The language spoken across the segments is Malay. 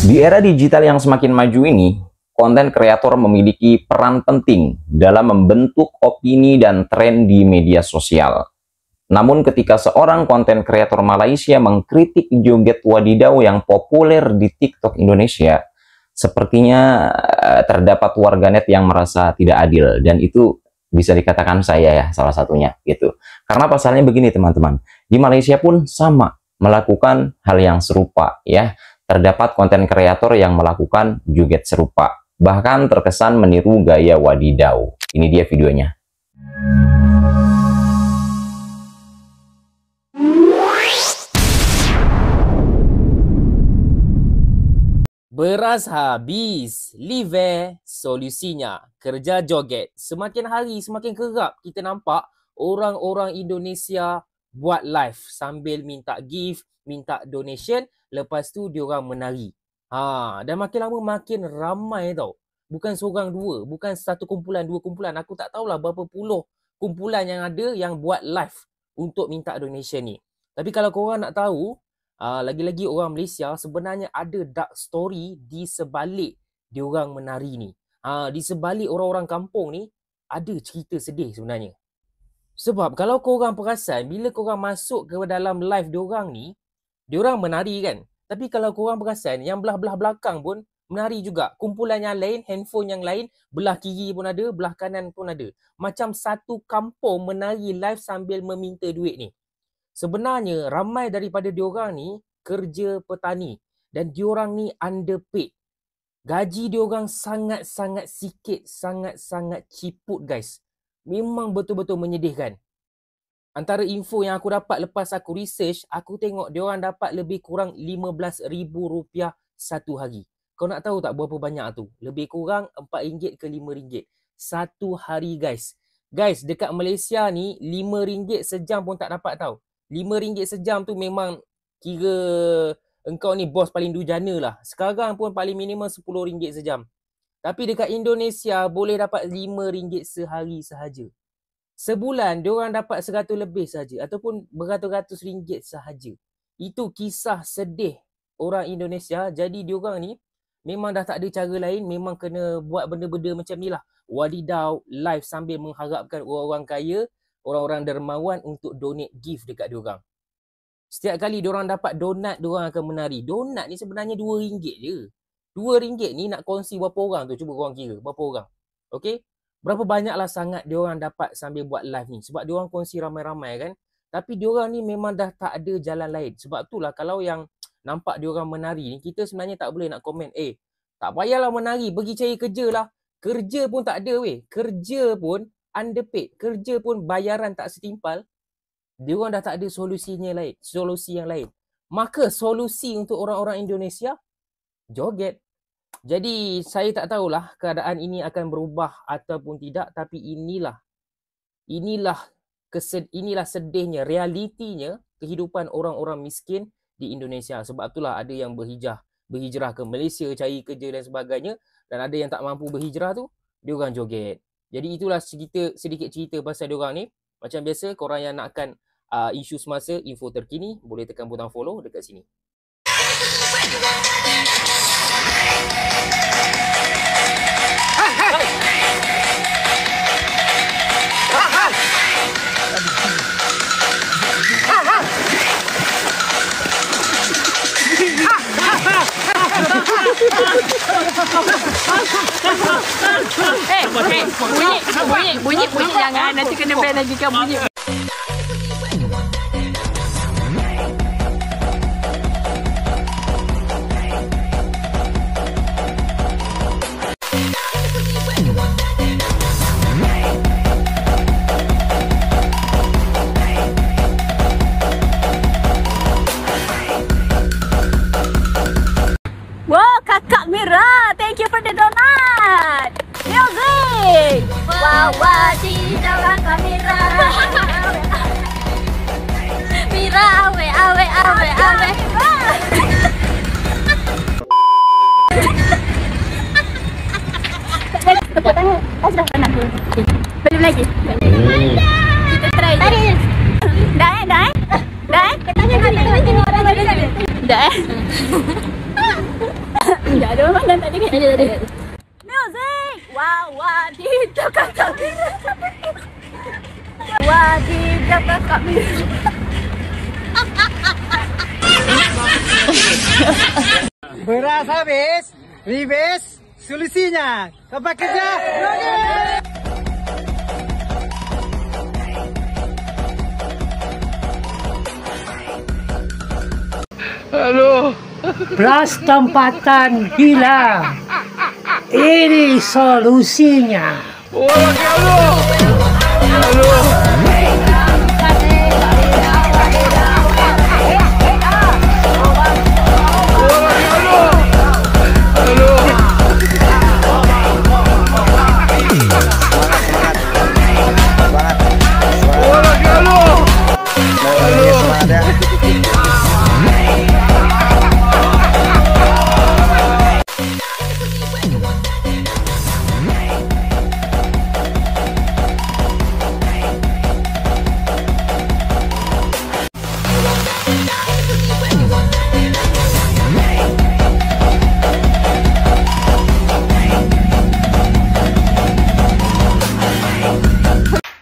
Di era digital yang semakin maju ini, konten kreator memiliki peran penting dalam membentuk opini dan tren di media sosial. Namun ketika seorang konten kreator Malaysia mengkritik joget wadidaw yang populer di TikTok Indonesia, sepertinya terdapat warganet yang merasa tidak adil, dan itu bisa dikatakan saya ya salah satunya gitu. Karena pasalnya begini teman-teman, di Malaysia pun sama melakukan hal yang serupa ya. Terdapat konten kreator yang melakukan joget serupa, bahkan terkesan meniru gaya wadidaw. Ini dia videonya. Beras habis, live solusinya. Kerja joget. Semakin hari semakin kerap kita nampak orang-orang Indonesia buat live sambil minta gift, minta donation, lepas tu diorang menari. Dan makin lama makin ramai tau. Bukan seorang dua, bukan satu kumpulan, dua kumpulan. Aku tak tahulah berapa puluh kumpulan yang ada yang buat live untuk minta donation ni. Tapi kalau korang nak tahu, lagi-lagi orang Malaysia sebenarnya ada dark story di sebalik diorang menari ni. Di sebalik orang-orang kampung ni ada cerita sedih sebenarnya. Sebab kalau korang perasan, bila korang masuk ke dalam live diorang ni, diorang menari kan. Tapi kalau korang perasan, yang belah-belah belakang pun menari juga. Kumpulan yang lain, handphone yang lain, belah kiri pun ada, belah kanan pun ada. Macam satu kampung menari live sambil meminta duit ni. Sebenarnya ramai daripada diorang ni kerja petani. Dan diorang ni underpaid. Gaji diorang sangat-sangat sikit, sangat-sangat ciput guys. Memang betul-betul menyedihkan. Antara info yang aku dapat lepas aku research, aku tengok diorang dapat lebih kurang RM15,000 satu hari. Kau nak tahu tak berapa banyak tu? Lebih kurang RM4 ke RM5 satu hari guys. Guys, dekat Malaysia ni RM5 sejam pun tak dapat tau. RM5 sejam tu memang kira engkau ni bos paling dujana lah. Sekarang pun paling minimum RM10 sejam. Tapi dekat Indonesia boleh dapat RM5 sehari sahaja. Sebulan diorang dapat 100 lebih saja ataupun beratus-ratus ringgit sahaja. Itu kisah sedih orang Indonesia. Jadi diorang ni memang dah tak ada cara lain, memang kena buat benda-benda macam ni lah. Wadidaw live sambil mengharapkan orang-orang kaya, orang-orang dermawan untuk donate gift dekat diorang. Setiap kali diorang dapat donat, diorang akan menari. Donat ni sebenarnya RM2 je. RM2 ni nak kongsi berapa orang tu? Cuba korang kira berapa orang. Okay? Berapa banyaklah sangat diorang dapat sambil buat live ni. Sebab diorang kongsi ramai-ramai kan. Tapi diorang ni memang dah tak ada jalan lain. Sebab itulah kalau yang nampak diorang menari ni, kita sebenarnya tak boleh nak komen, tak payahlah menari, pergi cari kerja lah. Kerja pun tak ada weh. Kerja pun underpaid. Kerja pun bayaran tak setimpal. Diorang dah tak ada solusi yang lain. Maka solusi untuk orang-orang Indonesia, joget. Jadi saya tak tahulah keadaan ini akan berubah ataupun tidak, tapi inilah sedihnya, realitinya kehidupan orang-orang miskin di Indonesia. Sebab itulah ada yang berhijrah ke Malaysia cari kerja dan sebagainya, dan ada yang tak mampu berhijrah tu diorang joget. Jadi itulah sedikit cerita pasal diorang ni. Macam biasa, korang yang nakkan isu semasa, info terkini, boleh tekan butang follow dekat sini. Bunyi jangan, nanti kena ban lagi kan bunyi. Kakak Mira, thank you for the donut. Music. Wadidaw Kakak Mira. Mira, awe. Tepuk tangan. Sudah nak. Belum lagi. Kita try. Dah. Dah. Dah. Ada mana tadi? Ada. Music. Wow, wadidaw kakak Mira. Wadidaw kakak Mira. Beras habis, ribes, solusinya. Tempat kerja, joget! Beras tempatan hilang. Ini solusinya.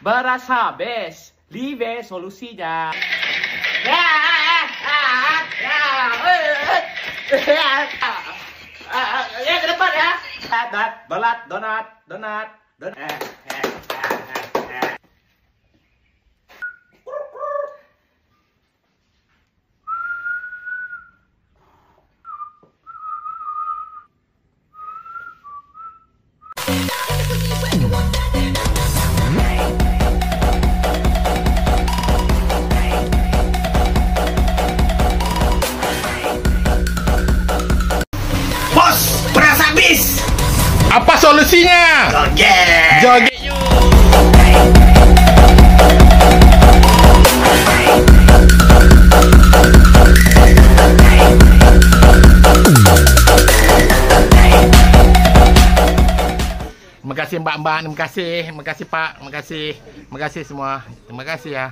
Beras habis, live solusinya. Ya ke depan ya. Donat. Bos, beras habis. Apa solusinya? Joget. Joget yuk. Terima kasih mbak-mbak, terima kasih pak, terima kasih semua, terima kasih ya.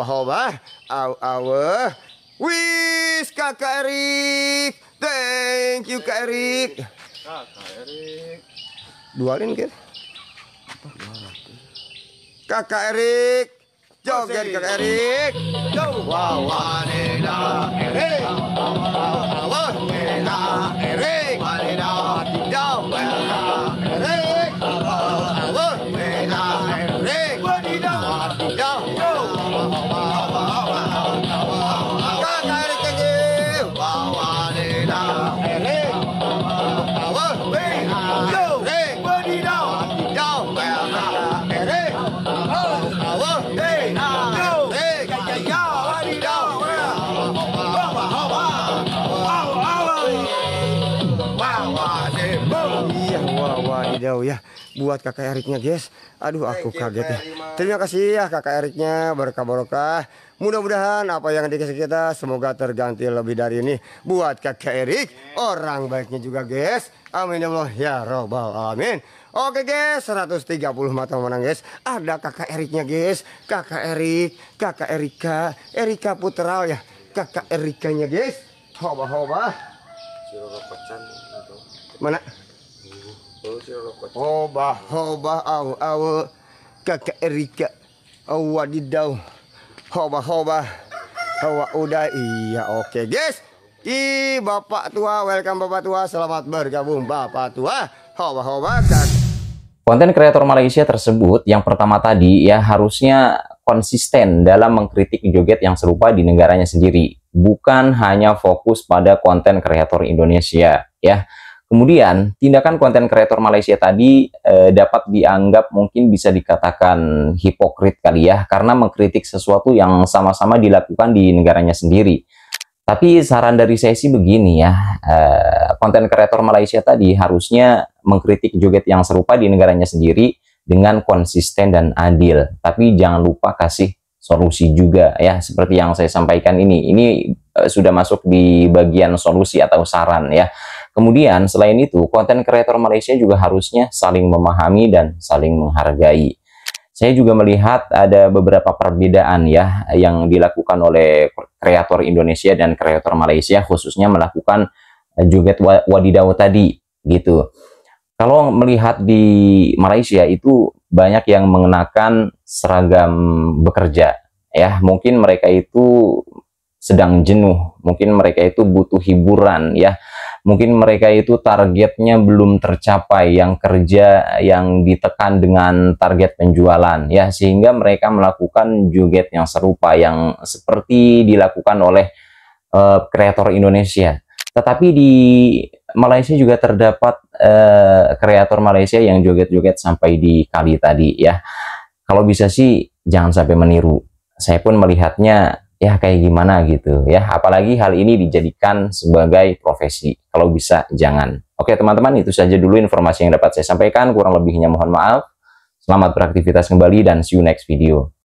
Hoba, awe, wis kakak Erik, thank you kak Erik. Dualin kan? Kakak Erik, joget kakak Erik. Wow, wanita Erik, wanita Erik, wanita tidak, wanita Erik, wanita Erik, wanita tidak. Wadidaw ya, buat kakak Eriknya guys. Aduh aku kaget ya. Terima kasih ya kakak Eriknya, berkah barokah. Mudah-mudahan apa yang dikasih kita semoga terganti lebih dari ini. Buat kakak Erik, orang baiknya juga guys. Amin ya Allah ya robbal alamin. Oke guys, 130 mata menang guys. Ada kakak Eriknya guys. Kakak Erik, kakak Erika Putra ya. Kakak Erikanya guys. Hoba. Mana? Hoba, aw, kakak Erika, wadidaw, hoba, hawa udah, iya oke guys, bapak tua, welcome bapak tua, selamat bergabung bapak tua, hoba, kak. Konten kreator Malaysia tersebut yang pertama tadi ya harusnya konsisten dalam mengkritik joget yang serupa di negaranya sendiri, bukan hanya fokus pada konten kreator Indonesia ya. Kemudian, tindakan konten kreator Malaysia tadi dapat dianggap mungkin bisa dikatakan hipokrit kali ya, karena mengkritik sesuatu yang sama-sama dilakukan di negaranya sendiri. Tapi saran dari saya sih begini ya, konten kreator Malaysia tadi harusnya mengkritik joget yang serupa di negaranya sendiri dengan konsisten dan adil. Tapi jangan lupa kasih solusi juga ya, seperti yang saya sampaikan ini. Ini sudah masuk di bagian solusi atau saran ya. Kemudian selain itu, konten kreator Malaysia juga harusnya saling memahami dan saling menghargai. Saya juga melihat ada beberapa perbedaan ya yang dilakukan oleh kreator Indonesia dan kreator Malaysia, khususnya melakukan joget wadidaw tadi gitu. Kalau melihat di Malaysia itu banyak yang mengenakan seragam bekerja ya, mungkin mereka itu sedang jenuh, mungkin mereka itu butuh hiburan ya, mungkin mereka itu targetnya belum tercapai, yang kerja yang ditekan dengan target penjualan ya, sehingga mereka melakukan joget yang serupa yang seperti dilakukan oleh kreator Indonesia. Tetapi di Malaysia juga terdapat kreator Malaysia yang joget-joget sampai di kali tadi ya. Kalau bisa sih jangan sampai meniru. Saya pun melihatnya ya kayak gimana gitu ya, apalagi hal ini dijadikan sebagai profesi. Kalau bisa jangan. Oke teman-teman, itu saja dulu informasi yang dapat saya sampaikan, kurang lebihnya mohon maaf. Selamat beraktivitas kembali dan see you next video.